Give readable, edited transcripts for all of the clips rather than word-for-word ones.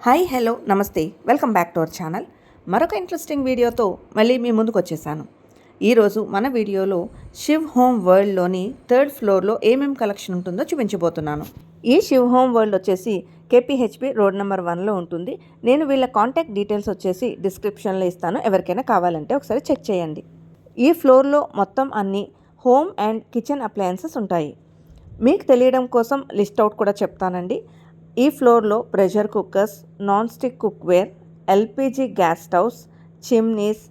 Hi hello నమస్తే welcome back to our channel. మరొక interesting వీడియోతో మళ్ళీ మీ ముందుకు వచ్చేసాను. ఈరోజు మన వీడియోలో శివ్ హోమ్ వరల్డ్లోని థర్డ్ ఫ్లోర్లో ఏమేమి కలెక్షన్ ఉంటుందో చూపించబోతున్నాను. ఈ శివ్ హోమ్ వరల్డ్ వచ్చేసి కేపీహెచ్పి రోడ్ నెంబర్ 1లో ఉంటుంది. నేను వీళ్ళ కాంటాక్ట్ డీటెయిల్స్ వచ్చేసి డిస్క్రిప్షన్లో ఇస్తాను, ఎవరికైనా కావాలంటే ఒకసారి చెక్ చేయండి. ఈ ఫ్లోర్లో మొత్తం అన్ని హోమ్ అండ్ కిచెన్ అప్లయన్సెస్ ఉంటాయి. మీకు తెలియడం కోసం లిస్ట్ అవుట్ కూడా చెప్తానండి. ఈ ఫ్లోర్లో pressure cookers, non stick cookware, LPG gas stoves, chimneys,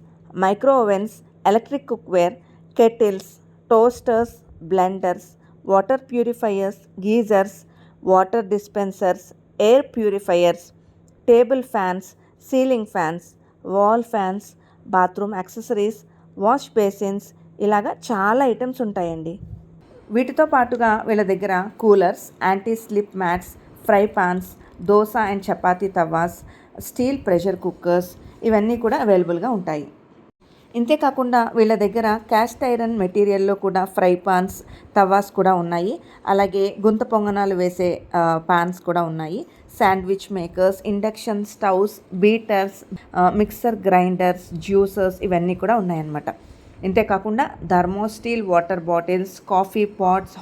micro ovens, electric cookware, kettles, toasters, blenders, water purifiers, geysers, water dispensers, air purifiers, table fans, ceiling fans, wall fans, bathroom accessories, wash basins, ఇలాగా చాలా items ఉంటాయండి. వీటితో పాటుగా వీళ్ళ దగ్గర coolers, anti slip mats, fry pans, dosa and chapati tawas, steel pressure cookers ఇవన్నీ కూడా అవైలబుల్గా ఉంటాయి. ఇంతేకాకుండా వీళ్ళ దగ్గర క్యాస్ట్ ఐరన్ మెటీరియల్లో కూడా ఫ్రై పాన్స్, తవాస్ కూడా ఉన్నాయి. అలాగే గుంత పొంగనాలు వేసే పాన్స్ కూడా ఉన్నాయి. Sandwich makers, induction stoves, beaters, mixer grinders, juicers ఇవన్నీ కూడా ఉన్నాయన్నమాట. ఇంతేకాకుండా thermosteel water bottles, coffee pots,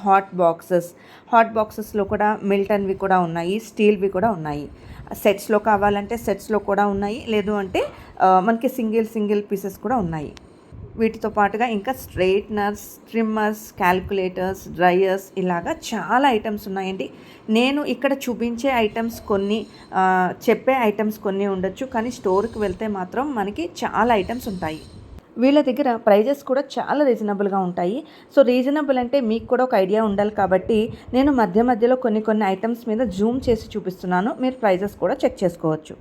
hot బాక్సెస్లో కూడా మిల్టన్వి కూడా ఉన్నాయి, స్టీల్వి కూడా ఉన్నాయి. సెట్స్లో కావాలంటే సెట్స్లో కూడా ఉన్నాయి, లేదు అంటే మనకి సింగిల్ పీసెస్ కూడా ఉన్నాయి. వీటితో పాటుగా ఇంకా స్ట్రైట్నర్స్, ట్రిమ్మర్స్, క్యాల్కులేటర్స్, డ్రైయర్స్ ఇలాగా చాలా ఐటమ్స్ ఉన్నాయండి. నేను ఇక్కడ చూపించే ఐటమ్స్ కొన్ని, చెప్పే ఐటమ్స్ కొన్ని ఉండొచ్చు, కానీ స్టోర్కి వెళ్తే మాత్రం మనకి చాలా ఐటమ్స్ ఉంటాయి. వీళ్ళ దగ్గర ప్రైజెస్ కూడా చాలా రీజనబుల్గా ఉంటాయి. సో రీజనబుల్ అంటే మీకు కూడా ఒక ఐడియా ఉండాలి కాబట్టి నేను మధ్యలో కొన్ని ఐటమ్స్ మీద జూమ్ చేసి చూపిస్తున్నాను. మీరు ప్రైజెస్ కూడా చెక్ చేసుకోవచ్చు.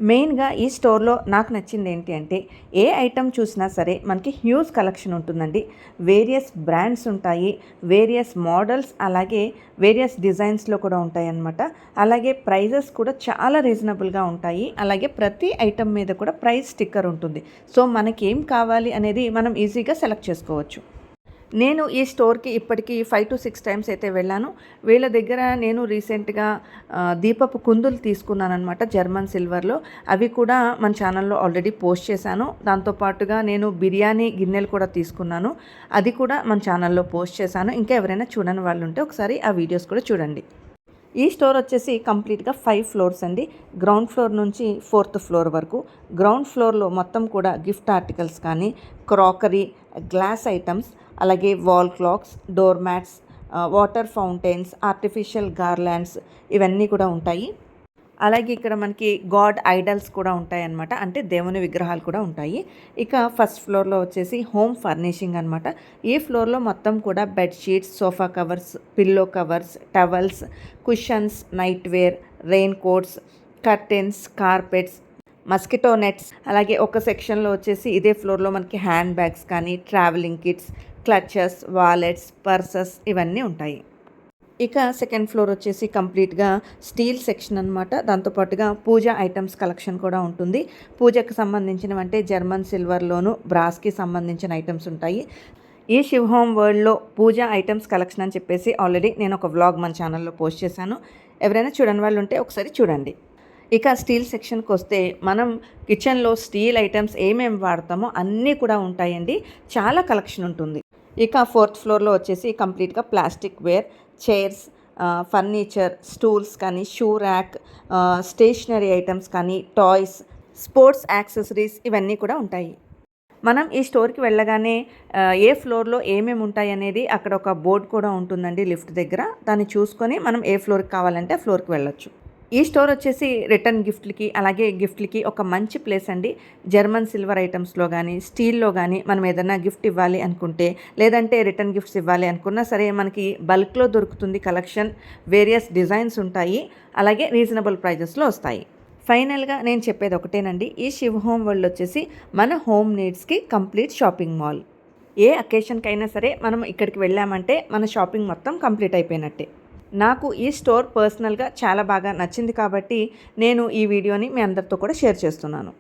మెయిన్గా ఈ స్టోర్లో నాకు నచ్చింది ఏంటి అంటే, ఏ ఐటమ్ చూసినా సరే మనకి హ్యూజ్ కలెక్షన్ ఉంటుందండి. వేరియస్ బ్రాండ్స్ ఉంటాయి, వేరియస్ మోడల్స్, అలాగే వేరియస్ డిజైన్స్లో కూడా ఉంటాయి అన్నమాట. అలాగే ప్రైజెస్ కూడా చాలా రీజనబుల్గా ఉంటాయి. అలాగే ప్రతి ఐటమ్ మీద కూడా ప్రైస్ స్టిక్కర్ ఉంటుంది. సో మనకి ఏం కావాలి అనేది మనం ఈజీగా సెలెక్ట్ చేసుకోవచ్చు. నేను ఈ స్టోర్కి ఇప్పటికీ 5 to 6 టైమ్స్ అయితే వెళ్ళాను. వీళ్ళ దగ్గర నేను రీసెంట్గా దీపపు కుందులు తీసుకున్నాను అనమాట, జర్మన్ సిల్వర్లో. అవి కూడా మన ఛానల్లో ఆల్రెడీ పోస్ట్ చేశాను. దాంతోపాటుగా నేను బిర్యానీ గిన్నెలు కూడా తీసుకున్నాను, అది కూడా మన ఛానల్లో పోస్ట్ చేశాను. ఇంకా ఎవరైనా చూడని వాళ్ళు ఉంటే ఒకసారి ఆ వీడియోస్ కూడా చూడండి. ఈ స్టోర్ వచ్చేసి కంప్లీట్గా 5 ఫ్లోర్స్ అండి. గ్రౌండ్ ఫ్లోర్ నుంచి 4th ఫ్లోర్ వరకు. గ్రౌండ్ ఫ్లోర్లో మొత్తం కూడా గిఫ్ట్ ఆర్టికల్స్ కానీ, క్రాకరీ, గ్లాస్ ఐటమ్స్, అలాగే wall clocks, door mats, water fountains, artificial garlands ఇవన్నీ కూడా ఉంటాయి. అలాగే ఇక్కడ మనకి గాడ్ ఐడల్స్ కూడా ఉంటాయి అన్నమాట, అంటే దేవుని విగ్రహాలు కూడా ఉంటాయి. ఇక ఫస్ట్ ఫ్లోర్లో వచ్చేసి హోమ్ ఫర్నిషింగ్ అనమాట. ఈ ఫ్లోర్లో మొత్తం కూడా bedsheets, sofa covers, pillow covers, towels, cushions, nightwear, raincoats, curtains, carpets, mosquito nets, అలాగే ఒక సెక్షన్లో వచ్చేసి ఇదే ఫ్లోర్లో మనకి హ్యాండ్ బ్యాగ్స్ కానీ, travelling kits, clutches, wallets, purses ఇవన్నీ ఉంటాయి. ఇక సెకండ్ ఫ్లోర్ వచ్చేసి కంప్లీట్గా స్టీల్ సెక్షన్ అనమాట. దాంతోపాటుగా పూజ ఐటమ్స్ కలెక్షన్ కూడా ఉంటుంది. పూజకు సంబంధించినవంటే జర్మన్ సిల్వర్లోను, బ్రాస్కి సంబంధించిన ఐటమ్స్ ఉంటాయి. ఈ శివ్ హోమ్ వరల్డ్లో పూజ ఐటమ్స్ కలెక్షన్ అని చెప్పేసి ఆల్రెడీ నేను ఒక వ్లాగ్ మన ఛానల్లో పోస్ట్ చేశాను. ఎవరైనా చూడని వాళ్ళు ఉంటే ఒకసారి చూడండి. ఇక స్టీల్ సెక్షన్కి వస్తే మనం కిచెన్లో స్టీల్ ఐటమ్స్ ఏమేమి వాడతామో అన్నీ కూడా ఉంటాయండి. చాలా కలెక్షన్ ఉంటుంది. ఇక 4th ఫ్లోర్లో వచ్చేసి కంప్లీట్గా plastic ware, chairs, furniture, stools కానీ, షూ ర్యాక్, స్టేషనరీ ఐటమ్స్ కానీ, టాయ్స్, స్పోర్ట్స్ యాక్సెసరీస్ ఇవన్నీ కూడా ఉంటాయి. మనం ఈ స్టోర్కి వెళ్ళగానే ఏ ఫ్లోర్లో ఏమేమి ఉంటాయి అనేది అక్కడ ఒక బోర్డు కూడా ఉంటుందండి లిఫ్ట్ దగ్గర. దాన్ని చూసుకొని మనం ఏ ఫ్లోర్కి కావాలంటే ఆ ఫ్లోర్కి వెళ్ళొచ్చు. ఈ స్టోర్ వచ్చేసి రిటర్న్ గిఫ్ట్లకి, అలాగే గిఫ్ట్లకి ఒక మంచి ప్లేస్ అండి. జర్మన్ సిల్వర్ ఐటమ్స్లో కానీ, స్టీల్లో కానీ మనం ఏదైనా గిఫ్ట్ ఇవ్వాలి అనుకుంటే, లేదంటే రిటర్న్ గిఫ్ట్స్ ఇవ్వాలి అనుకున్నా సరే మనకి బల్క్లో దొరుకుతుంది కలెక్షన్. వేరియస్ డిజైన్స్ ఉంటాయి, అలాగే రీజనబుల్ ప్రైజెస్లో వస్తాయి. ఫైనల్గా నేను చెప్పేది ఒకటేనండి, ఈ శివ్ హోమ్ వరల్డ్ వచ్చేసి మన హోమ్ నీడ్స్కి కంప్లీట్ షాపింగ్ మాల్. ఏ అకేషన్కి అయినా సరే మనం ఇక్కడికి వెళ్ళామంటే మన షాపింగ్ మొత్తం కంప్లీట్ అయిపోయినట్టే. నాకు ఈ స్టోర్ పర్సనల్గా చాలా బాగా నచ్చింది కాబట్టి నేను ఈ వీడియోని మీ అందరితో కూడా షేర్ చేస్తున్నాను.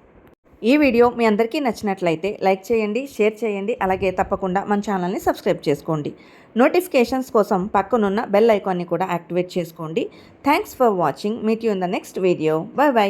ఈ వీడియో మీ అందరికీ నచ్చినట్లయితే లైక్ చేయండి, షేర్ చేయండి, అలాగే తప్పకుండా మన ఛానల్ని సబ్స్క్రైబ్ చేసుకోండి. నోటిఫికేషన్స్ కోసం పక్కనున్న బెల్ ఐకాన్ని కూడా యాక్టివేట్ చేసుకోండి. Thanks for watching. Meet you in the next video. By by.